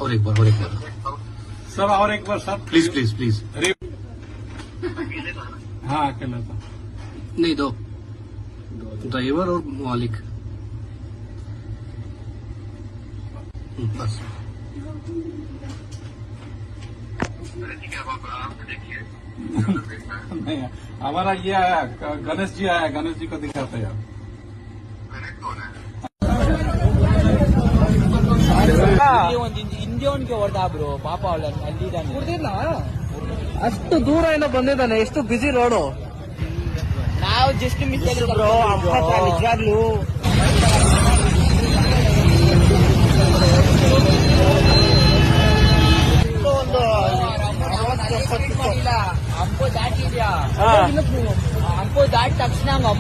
और एक बार सर और एक बार सर प्लीज हाँ अकेला था। नहीं दो ड्राइवर और मालिक बस। नहीं हमारा ये आया गणेश जी आया, गणेश जी को दिखाते हैं ಇಂಡಿಯೋನ್ಗೆ ಹೊಡೆದ ಬ್ರೋ ಪಾಪ ಅವಳನ್ನು ಅಲ್ಲಿದ್ದಾನೆ ಕುಡ್ದಿಲ್ಲ ಅಷ್ಟು ದೂರ ಏನೋ ಬಂದಿದ್ದಾನೆ. ಎಷ್ಟು ಬಿಸಿ ರೋಡು. ನಾವು ಜಸ್ಟ್ ಮಿಸ್ ಬ್ರೋ ನಿಜವಾಗ್ಲೂ ಹಂಪೋ ದಾಟಿದ್ಯಾ ಹಂಪೋ ದಾಟಿದ ತಕ್ಷಣ